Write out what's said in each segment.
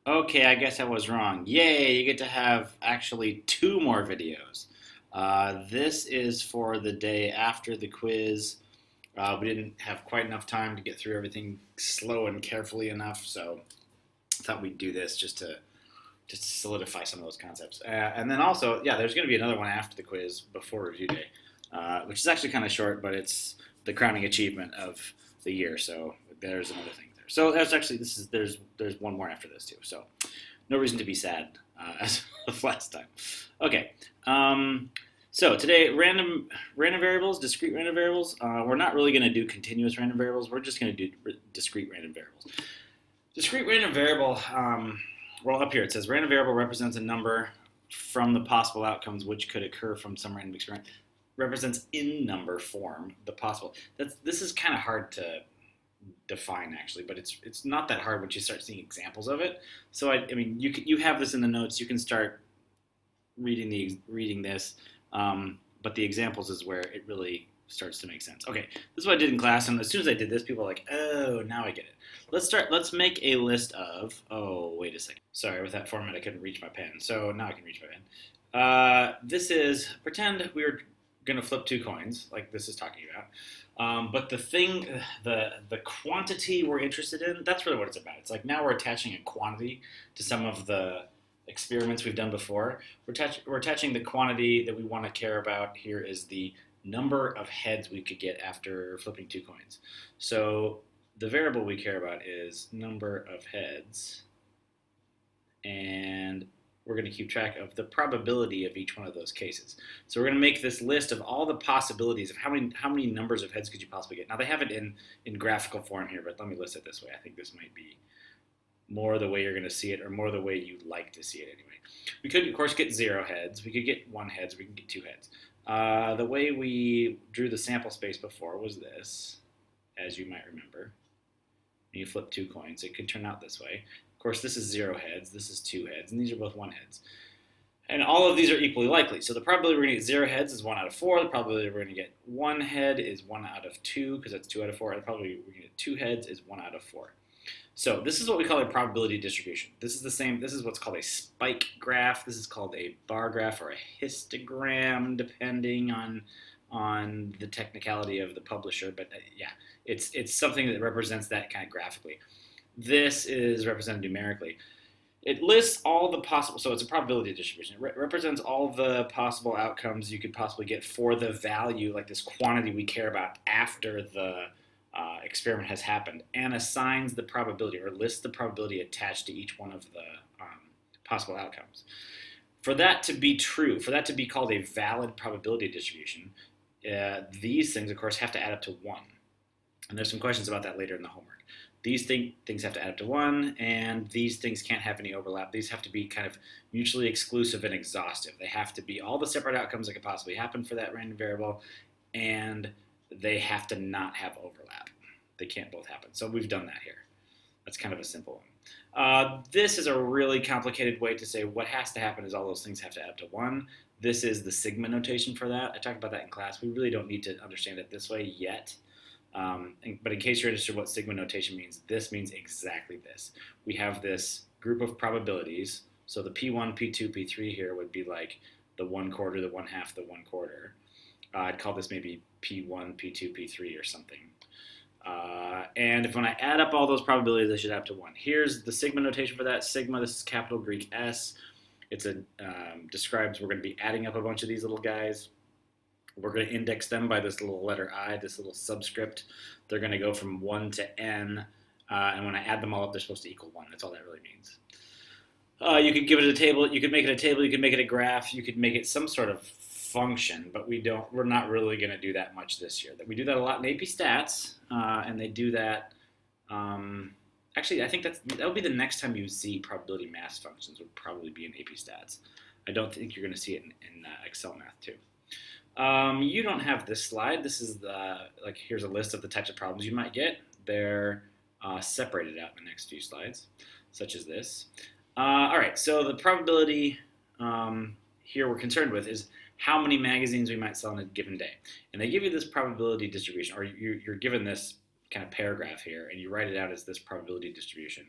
Okay, I guess I was wrong. Yay, you get to have actually two more videos. This is for the day after the quiz. We didn't have quite enough time to get through everything slow and carefully enough, so I thought we'd do this just to solidify some of those concepts. And then also, yeah, there's going to be another one after the quiz before review day, which is actually kind of short, but it's the crowning achievement of the year. So there's another thing there. So that's actually there's one more after this too. So no reason to be sad as of last time. Okay. So today, random variables, discrete random variables. We're not really going to do continuous random variables. We're just going to do discrete random variables. Discrete random variable. Well, up here it says random variable represents a number from the possible outcomes which could occur from some random experiment. Represents in number form the possible. This is kind of hard to define actually, but it's not that hard once you start seeing examples of it. So I mean you have this in the notes. You can start reading this, but the examples is where it really starts to make sense. Okay, this is what I did in class, and as soon as I did this, people were like, oh, now I get it. Let's make a list of, oh, wait a second. Sorry, with that format, I couldn't reach my pen. So now I can reach my pen. This is, pretend we were going to flip two coins, like this is talking about. But the thing, the quantity we're interested in, that's really what it's about. It's like now we're attaching a quantity to some of the experiments we've done before. We're attaching the quantity that we want to care about. Here is the number of heads we could get after flipping two coins. So the variable we care about is number of heads, and we're going to keep track of the probability of each one of those cases. So we're going to make this list of all the possibilities of how many numbers of heads could you possibly get. Now they have it in graphical form here, but let me list it this way. I think this might be more the way you're going to see it, or more the way you like to see it anyway. We could, of course, get 0 heads. We could get 1 heads. We can get 2 heads. The way we drew the sample space before was this, as you might remember. When you flip 2 coins, it can turn out this way. Of course, this is 0 heads, this is 2 heads, and these are both 1 heads. And all of these are equally likely. So the probability we're going to get 0 heads is 1 out of 4. The probability we're going to get 1 head is 1 out of 2, because that's 2 out of 4. And the probability we're going to get 2 heads is 1 out of 4. So this is what we call a probability distribution. This is what's called a spike graph. This is called a bar graph or a histogram, depending on the technicality of the publisher. But yeah, it's something that represents that kind of graphically. This is represented numerically. It lists all the possible, so it's a probability distribution. It represents all the possible outcomes you could possibly get for the value, like this quantity we care about after the experiment has happened, and assigns the probability or lists the probability attached to each one of the possible outcomes. For that to be true, for that to be called a valid probability distribution, these things, of course, have to add up to 1. And there's some questions about that later in the homework. These things have to add up to 1, and these things can't have any overlap. These have to be kind of mutually exclusive and exhaustive. They have to be all the separate outcomes that could possibly happen for that random variable, and they have to not have overlap. They can't both happen. So we've done that here. That's kind of a simple one. This is a really complicated way to say what has to happen is all those things have to add up to 1. This is the sigma notation for that. I talked about that in class. We really don't need to understand it this way yet. But in case you're interested in what sigma notation means, this means exactly this. We have this group of probabilities. So the P1, P2, P3 here would be like the 1/4, the 1/2, the 1/4. I'd call this maybe P1, P2, P3 or something. And if when I add up all those probabilities, I should add up to 1. Here's the sigma notation for that. Sigma, this is capital Greek S. It's describes we're going to be adding up a bunch of these little guys. We're going to index them by this little letter I, this little subscript. They're going to go from 1 to n, and when I add them all up, they're supposed to equal 1. That's all that really means. You could give it a table. You could make it a table. You could make it a graph. You could make it some sort of function, but we're not really going to do that much this year. We do that a lot in AP Stats, and they do that. Actually, I think that'll be the next time you see probability mass functions would probably be in AP Stats. I don't think you're going to see it in Excel math too. You don't have this slide. This is here's a list of the types of problems you might get. They're separated out in the next few slides, such as this. All right, so the probability here we're concerned with is how many magazines we might sell in a given day. And they give you this probability distribution, or you're given this kind of paragraph here, and you write it out as this probability distribution.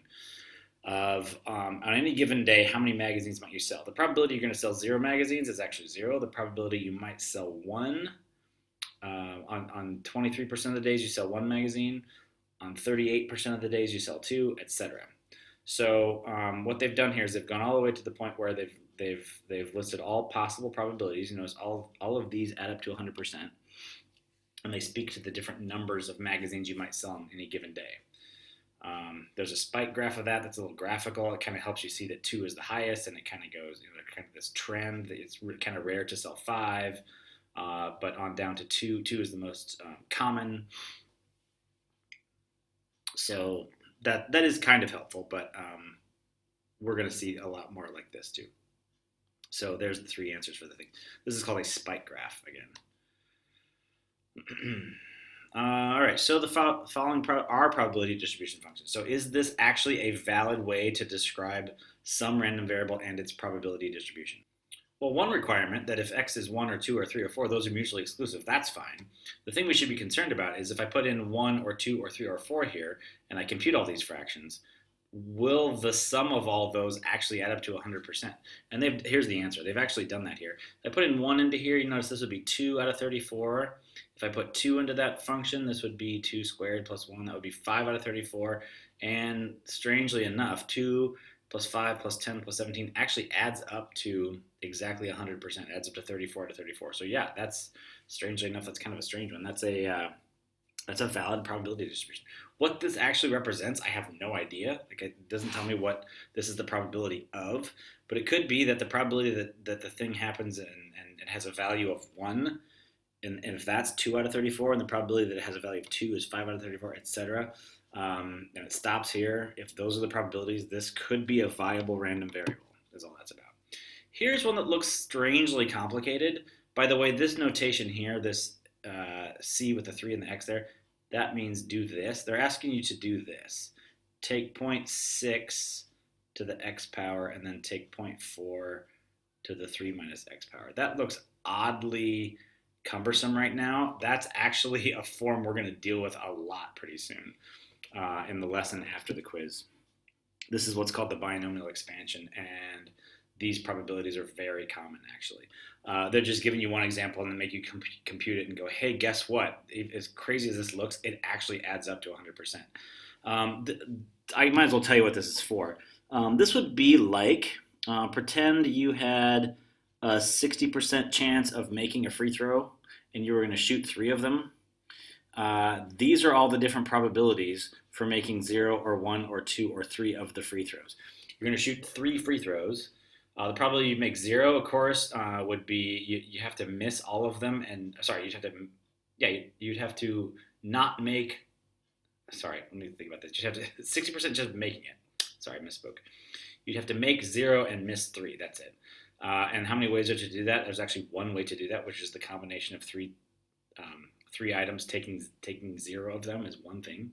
of on any given day, how many magazines might you sell? The probability you're going to sell 0 magazines is actually 0. The probability you might sell 1, on 23% of the days you sell 1 magazine, on 38% of the days you sell 2, etc. So what they've done here is they've gone all the way to the point where they've listed all possible probabilities. You notice all of these add up to 100%, and they speak to the different numbers of magazines you might sell on any given day. There's a spike graph of that that's a little graphical. It kind of helps you see that 2 is the highest, and it kind of goes, kind of this trend. It's kind of rare to sell 5, but on down to 2. 2 is the most common. So that is kind of helpful, but we're going to see a lot more like this too. So there's the 3 answers for the thing. This is called a spike graph again. All right, so the following are probability distribution functions. So is this actually a valid way to describe some random variable and its probability distribution? Well, one requirement that if x is 1 or 2 or 3 or 4, those are mutually exclusive, that's fine. The thing we should be concerned about is if I put in 1 or 2 or 3 or 4 here, and I compute all these fractions, will the sum of all those actually add up to 100%? And here's the answer. They've actually done that here. If I put in 1 into here, you notice this would be 2 out of 34. If I put 2 into that function, this would be 2 squared plus 1. That would be 5 out of 34. And strangely enough, 2 plus 5 plus 10 plus 17 actually adds up to exactly 100%. Adds up to 34 out of 34. So yeah, that's, strangely enough, that's kind of a strange one. That's a valid probability distribution. What this actually represents, I have no idea. Like, it doesn't tell me what this is the probability of, but it could be that the probability that the thing happens and it has a value of 1, and if that's 2 out of 34, and the probability that it has a value of 2 is 5 out of 34, etc., and it stops here. If those are the probabilities, this could be a viable random variable, is all that's about. Here's one that looks strangely complicated. By the way, this notation here, this C with the 3 and the X there, that means do this. They're asking you to do this. Take 0.6 to the X power and then take 0.4 to the 3 minus X power. That looks oddly cumbersome right now. That's actually a form we're going to deal with a lot pretty soon in the lesson after the quiz. This is what's called the binomial expansion, and these probabilities are very common, actually. They're just giving you one example and then make you compute it and go, hey, guess what? As crazy as this looks, it actually adds up to 100%. I might as well tell you what this is for. This would be like, pretend you had a 60% chance of making a free throw and you were going to shoot 3 of them. These are all the different probabilities for making 0 or 1 or 2 or 3 of the free throws. You're going to shoot 3 free throws. The probability you make 0, of course, would be you have to miss all of them, and you'd have to not make. Sorry, let me think about this. You'd have to 60% just making it. Sorry, I misspoke. You'd have to make 0 and miss 3. That's it. And how many ways are to do that? There's actually one way to do that, which is the combination of three items. Taking 0 of them is one thing.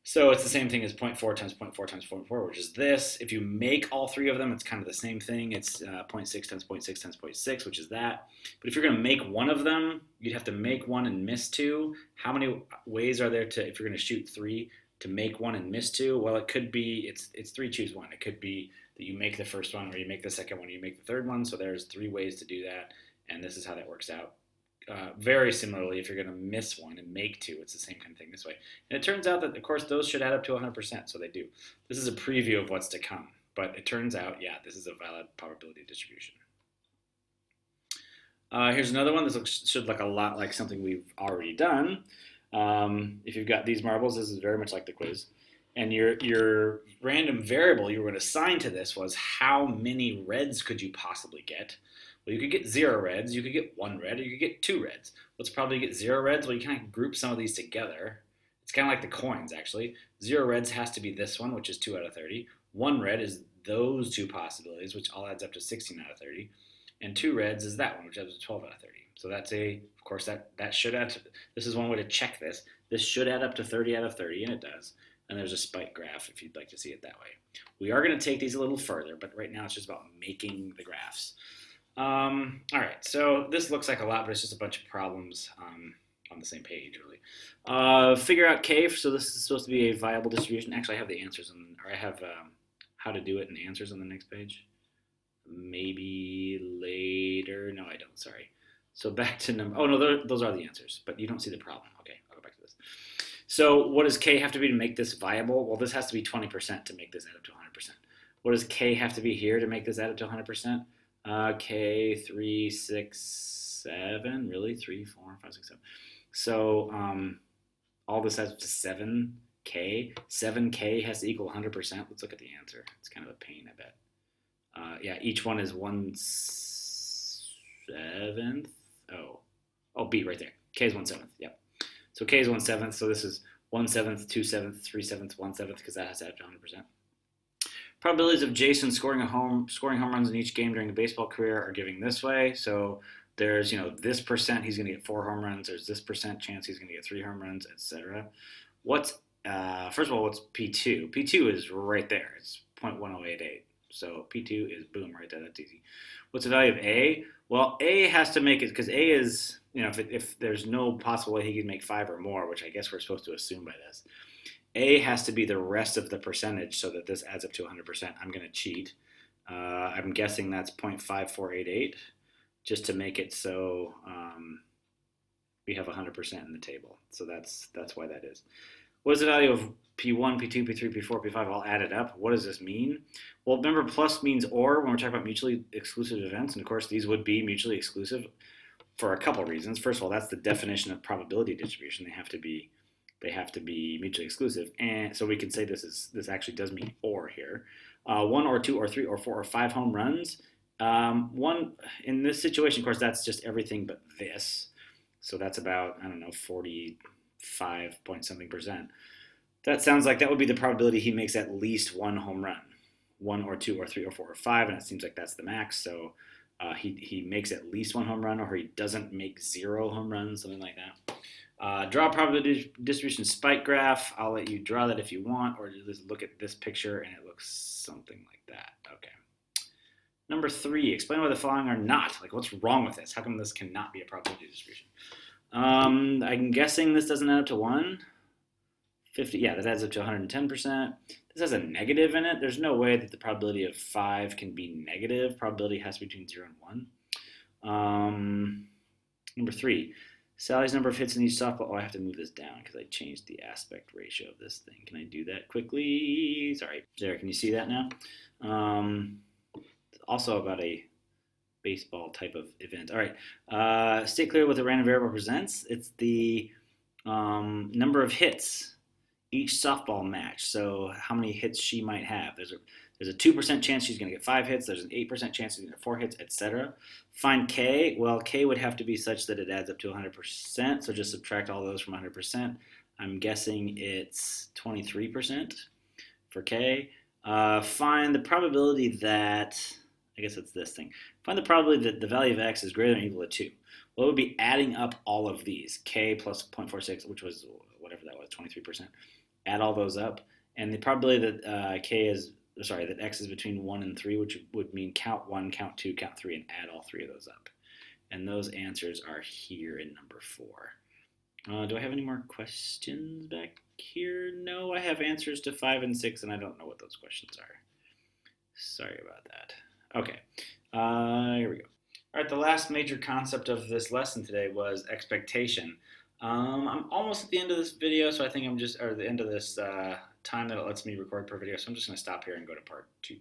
So it's the same thing as 0.4 times 0.4 times 0.4, which is this. If you make all 3 of them, it's kind of the same thing. It's 0.6 times 0.6 times 0.6, which is that. But if you're going to make one of them, you'd have to make 1 and miss 2. How many ways are there to, if you're going to shoot 3, to make 1 and miss 2? Well, it could be, it's 3 choose 1. It could be that you make the first one, or you make the second one, or you make the third one. So there's 3 ways to do that, and this is how that works out. Very similarly, if you're going to miss 1 and make 2, it's the same kind of thing this way. And it turns out that, of course, those should add up to 100%, so they do. This is a preview of what's to come, but it turns out, yeah, this is a valid probability distribution. Here's another one. This should look a lot like something we've already done. If you've got these marbles, this is very much like the quiz. And your random variable you were going to assign to this was how many reds could you possibly get. Well, you could get 0 reds, you could get 1 red, or you could get 2 reds. Let's probably get 0 reds. Well, you kind of group some of these together. It's kind of like the coins, actually. 0 reds has to be this one, which is 2 out of 30. 1 red is those 2 possibilities, which all adds up to 16 out of 30. And 2 reds is that one, which adds up to 12 out of 30. So that's of course, that should add to, this is one way to check this. This should add up to 30 out of 30, and it does. And there's a spike graph if you'd like to see it that way. We are going to take these a little further, but right now it's just about making the graphs. All right, so this looks like a lot, but it's just a bunch of problems on the same page, really. Figure out K, so this is supposed to be a viable distribution. Actually, I have the answers, or I have how to do it in answers on the next page? Maybe later. No, I don't. Sorry. So back to number. Oh no, those are the answers, but you don't see the problem. Okay, I'll go back to this. So what does k have to be to make this viable? Well, this has to be 20% to make this add up to 100%. What does k have to be here to make this add up to 100%? K 3 6 7. Really? 3 4 5 6 7. So all this adds up to 7k. 7k has to equal 100%. Let's look at the answer. It's kind of a pain, I bet. Yeah, each one is 1/7. Oh, B right there. K is 1/7. Yep. So K is 1/7. So this is 1/7, 2/7, 3/7, 1/7 because that has to add to 100%. Probabilities of Jason scoring home runs in each game during a baseball career are given this way. So there's this percent he's going to get 4 home runs. There's this percent chance he's going to get 3 home runs, etc. What's first of all, what's P2? P2 is right there. It's 0.1088. So P2 is boom right there. That's easy. What's the value of A? Well, A has to make it because A is, if there's no possible way he can make 5 or more, which I guess we're supposed to assume by this, A has to be the rest of the percentage so that this adds up to 100%. I'm going to cheat. I'm guessing that's 0.5488 just to make it so we have 100% in the table. So that's why that is. What is the value of P1, P2, P3, P4, P5 all added up? What does this mean? Well, remember, plus means or when we're talking about mutually exclusive events. And of course, these would be mutually exclusive for a couple reasons. First of all, that's the definition of probability distribution. They have to be mutually exclusive. And so we can say this actually does mean or here. 1 or 2 or 3 or 4 or 5 home runs. One in this situation, of course, that's just everything but this. So that's about, 45 point something percent. That sounds like that would be the probability he makes at least 1 home run. 1 or 2 or 3 or 4 or 5, and it seems like that's the max. So he makes at least 1 home run, or he doesn't make 0 home runs, something like that. Draw probability distribution spike graph. I'll let you draw that if you want, or just look at this picture and it looks something like that. Okay. Number 3, explain why the following are not. Like, what's wrong with this? How come this cannot be a probability distribution? I'm guessing this doesn't add up to 1. 50, yeah, that adds up to 110%. This has a negative in it. There's no way that the probability of 5 can be negative. Probability has to be between 0 and 1. Number 3, Sally's number of hits in each softball. Oh, I have to move this down because I changed the aspect ratio of this thing. Can I do that quickly? Sorry. There, can you see that now? Also about a baseball type of event. All right. State clearly what the random variable represents. It's the number of hits each softball match. So how many hits she might have. There's a 2% chance she's going to get 5 hits. There's an 8% chance she's going to get 4 hits, etc. Find K. Well, K would have to be such that it adds up to 100%. So just subtract all those from 100%. I'm guessing it's 23% for K. Find the probability that, I guess it's this thing. Find the probability that the value of X is greater than or equal to 2. Well, it would be adding up all of these. K plus 0.46, which was whatever that was, 23%. Add all those up. And the probability that that X is between 1 and 3, which would mean count 1, count 2, count 3, and add all 3 of those up. And those answers are here in number 4. Do I have any more questions back here? No, I have answers to 5 and 6, and I don't know what those questions are. Sorry about that. Okay, here we go. All right, the last major concept of this lesson today was expectation. I'm almost at the end of this video, so I think the end of this time that it lets me record per video, so I'm just going to stop here and go to part 2.